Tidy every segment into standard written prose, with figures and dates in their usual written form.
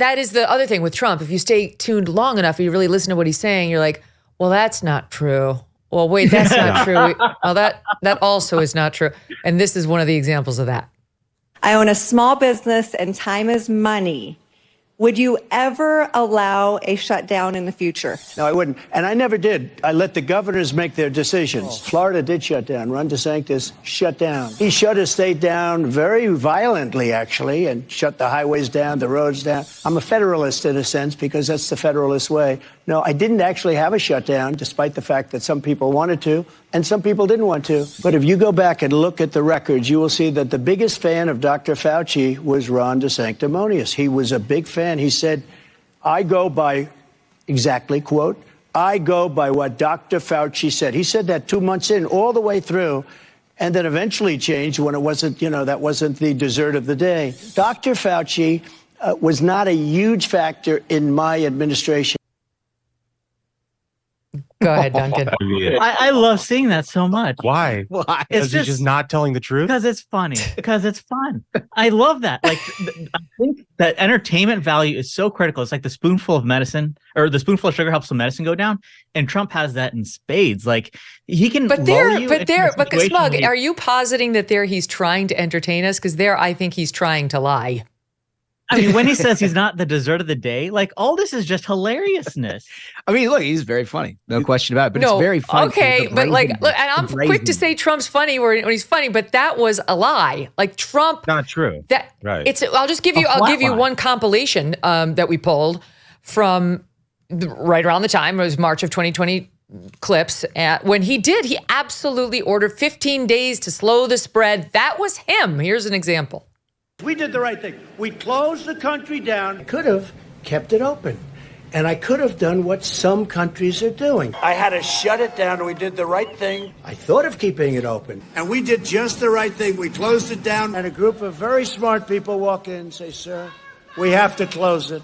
that is the other thing with Trump. If you stay tuned long enough, you really listen to what he's saying, you're like, well, that's not true. Well, wait, that's not true. Well, that also is not true. And this is one of the examples of that. I own a small business and time is money. Would you ever allow a shutdown in the future? No, I wouldn't. And I never did. I let the governors make their decisions. Florida did shut down. Ron DeSantis shut down. He shut his state down very violently, actually, and shut the highways down, the roads down. I'm a federalist in a sense because that's the federalist way. No, I didn't actually have a shutdown, despite the fact that some people wanted to and some people didn't want to. But if you go back and look at the records, you will see that the biggest fan of Dr. Fauci was Ron DeSanctimonious. He was a big fan. He said, I go by, exactly, quote, I go by what Dr. Fauci said. He said that 2 months in, all the way through, and then eventually changed when it wasn't, that wasn't the dessert of the day. Dr. Fauci was not a huge factor in my administration. Go ahead, Duncan. I love seeing that so much. Why? Why? Is he just not telling the truth? Because it's funny. Because it's fun. I love that. Like, I think that entertainment value is so critical. It's like the spoonful of medicine, or the spoonful of sugar helps the medicine go down. And Trump has that in spades. Like, he can. But Smug, are you positing that he's trying to entertain us? Because I think he's trying to lie. I mean, when he says he's not the dessert of the day, like, all this is just hilariousness. I mean, look, he's very funny. No question about it. But it's very funny. Okay, but look, and I'm quick to say Trump's funny when he's funny, but that was a lie. Like, Trump. Not true. Right. I'll give you one compilation that we pulled from right around the time. It was March of 2020 clips. When he absolutely ordered 15 days to slow the spread. That was him. Here's an example. We did the right thing. We closed the country down. I could have kept it open. And I could have done what some countries are doing. I had to shut it down, and we did the right thing. I thought of keeping it open. And we did just the right thing. We closed it down. And a group of very smart people walk in and say, sir, we have to close it.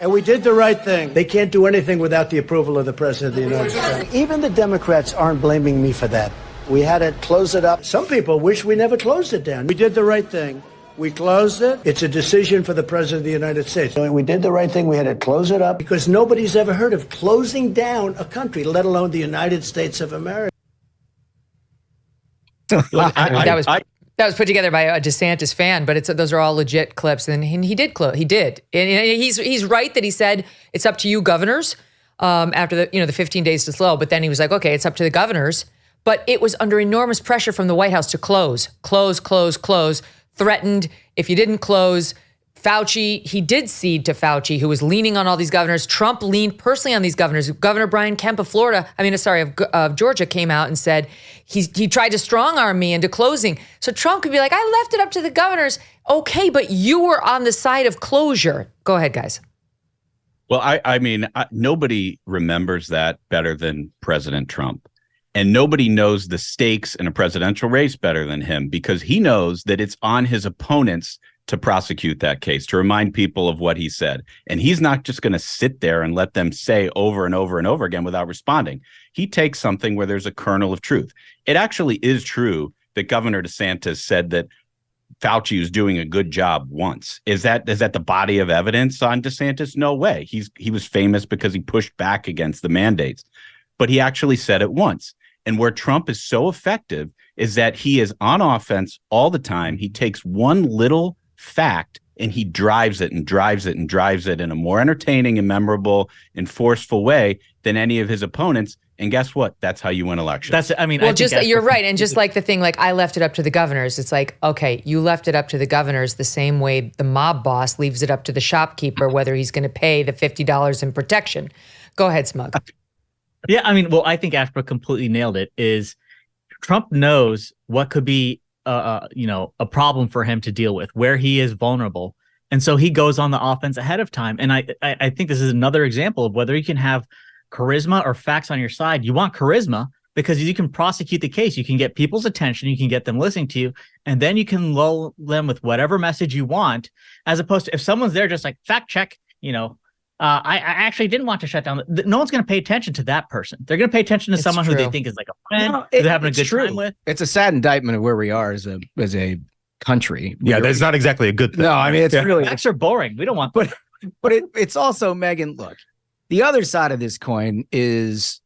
And we did the right thing. They can't do anything without the approval of the President of the United States. Even the Democrats aren't blaming me for that. We had to close it up. Some people wish we never closed it down. We did the right thing. We closed it. It's a decision for the President of the United States. We did the right thing. We had to close it up because nobody's ever heard of closing down a country, let alone the United States of America. That was put together by a DeSantis fan, but those are all legit clips. And he did close. He did. And he's right that he said it's up to you governors after the 15 days to slow. But then he was like, okay, it's up to the governors. But it was under enormous pressure from the White House to close, threatened if you didn't close. Fauci, he did cede to Fauci, who was leaning on all these governors. Trump leaned personally on these governors. Governor Brian Kemp of Georgia came out and said he tried to strong arm me into closing. So Trump could be like, I left it up to the governors. Okay, but you were on the side of closure. Go ahead, guys. Well, I mean, nobody remembers that better than President Trump. And nobody knows the stakes in a presidential race better than him, because he knows that it's on his opponents to prosecute that case, to remind people of what he said. And he's not just going to sit there and let them say over and over and over again without responding. He takes something where there's a kernel of truth. It actually is true that Governor DeSantis said that Fauci was doing a good job once. Is that the body of evidence on DeSantis? No way. He was famous because he pushed back against the mandates, but he actually said it once. And where Trump is so effective is that he is on offense all the time. He takes one little fact and he drives it and drives it and drives it in a more entertaining and memorable and forceful way than any of his opponents. And guess what? That's how you win elections. You're right. And just like the thing, like, I left it up to the governors. It's like, okay, you left it up to the governors the same way the mob boss leaves it up to the shopkeeper, whether he's going to pay the $50 in protection. Go ahead, Smug. Yeah, I mean, well, I think Ashbrook completely nailed it. Is Trump knows what could be, a problem for him to deal with, where he is vulnerable, and so he goes on the offense ahead of time. And I think this is another example of whether you can have charisma or facts on your side. You want charisma because you can prosecute the case, you can get people's attention, you can get them listening to you, and then you can lull them with whatever message you want, as opposed to if someone's there just like fact check, I actually didn't want to shut down. No one's going to pay attention to that person. They're going to pay attention to someone who they think is like a friend, they're having a good time with. It's a sad indictment of where we are as a country. Yeah, that's not exactly a good thing. No, I mean, it's really Facts are boring. We don't want but it's also, Megyn, look, the other side of this coin is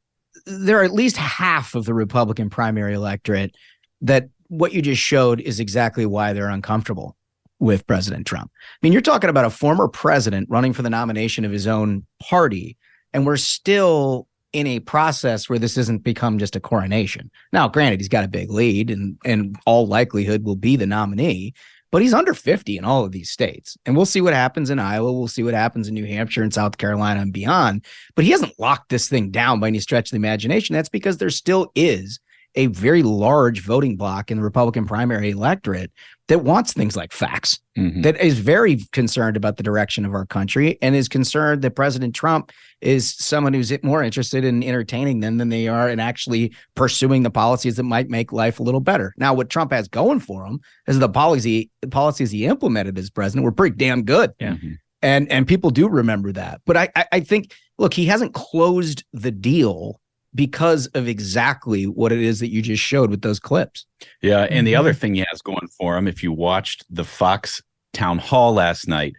there are at least half of the Republican primary electorate that what you just showed is exactly why they're uncomfortable with President Trump. I mean, you're talking about a former president running for the nomination of his own party, and we're still in a process where this hasn't become just a coronation. Now, granted, he's got a big lead and all likelihood will be the nominee, but he's under 50 in all of these states. And we'll see what happens in Iowa. We'll see what happens in New Hampshire and South Carolina and beyond. But he hasn't locked this thing down by any stretch of the imagination. That's because there still is a very large voting bloc in the Republican primary electorate that wants things like facts, that is very concerned about the direction of our country and is concerned that President Trump is someone who's more interested in entertaining them than they are in actually pursuing the policies that might make life a little better. Now, what Trump has going for him is the policies he implemented as president were pretty damn good. Yeah. And people do remember that. But I think, look, he hasn't closed the deal because of exactly what it is that you just showed with those clips. Yeah. And the other thing he has going for him, if you watched the Fox town hall last night,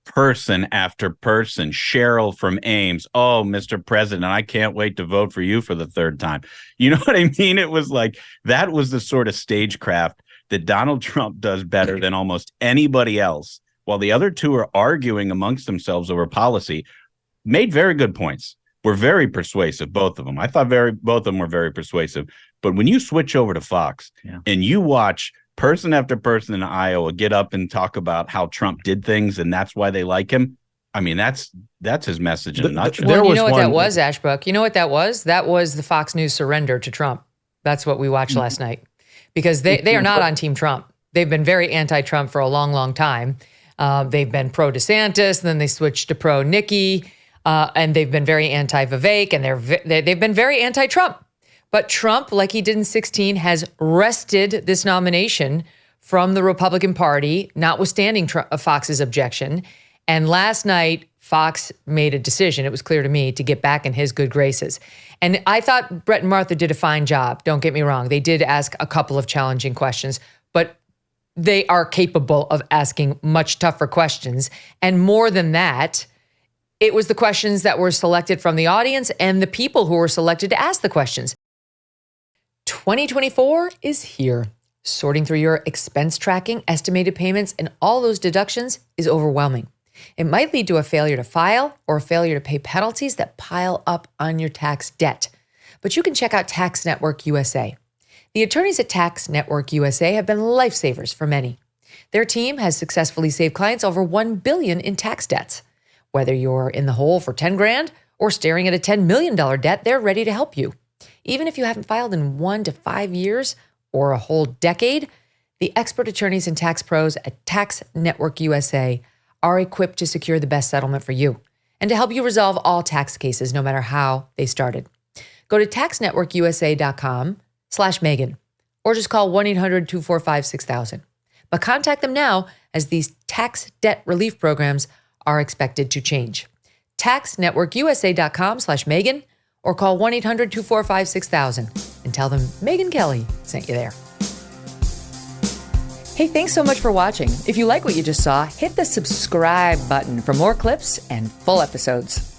person after person, Cheryl from Ames, oh, Mr. President, I can't wait to vote for you for the third time. You know what I mean? It was like, that was the sort of stagecraft that Donald Trump does better than almost anybody else. While the other two are arguing amongst themselves over policy, made very good points. Were very persuasive, both of them. I thought both of them were very persuasive. But when you switch over to Fox and you watch person after person in Iowa get up and talk about how Trump did things and that's why they like him, I mean, that's his message in a nutshell. Well, you know what that was, Ashbrook? You know what that was? That was the Fox News surrender to Trump. That's what we watched last night. Because they are not on Team Trump. They've been very anti-Trump for a long, long time. They've been pro-DeSantis, then they switched to pro-Nikki. And they've been very anti-Vivek, and they've been very anti-Trump. But Trump, like he did in 2016, has wrested this nomination from the Republican Party, notwithstanding Fox's objection. And last night, Fox made a decision, it was clear to me, to get back in his good graces. And I thought Brett and Martha did a fine job. Don't get me wrong. They did ask a couple of challenging questions, but they are capable of asking much tougher questions. And more than that, it was the questions that were selected from the audience and the people who were selected to ask the questions. 2024 is here. Sorting through your expense tracking, estimated payments, and all those deductions is overwhelming. It might lead to a failure to file or a failure to pay penalties that pile up on your tax debt. But you can check out Tax Network USA. The attorneys at Tax Network USA have been lifesavers for many. Their team has successfully saved clients over $1 billion in tax debts. Whether you're in the hole for 10 grand or staring at a $10 million debt, they're ready to help you. Even if you haven't filed in 1 to 5 years or a whole decade, the expert attorneys and tax pros at Tax Network USA are equipped to secure the best settlement for you and to help you resolve all tax cases, no matter how they started. Go to taxnetworkusa.com/Megyn or just call 1-800-245-6000. But contact them now, as these tax debt relief programs are expected to change. TaxNetworkUSA.com/Megyn or call 1-800-245-6000 and tell them Megyn Kelly sent you there. Hey, thanks so much for watching. If you like what you just saw, hit the subscribe button for more clips and full episodes.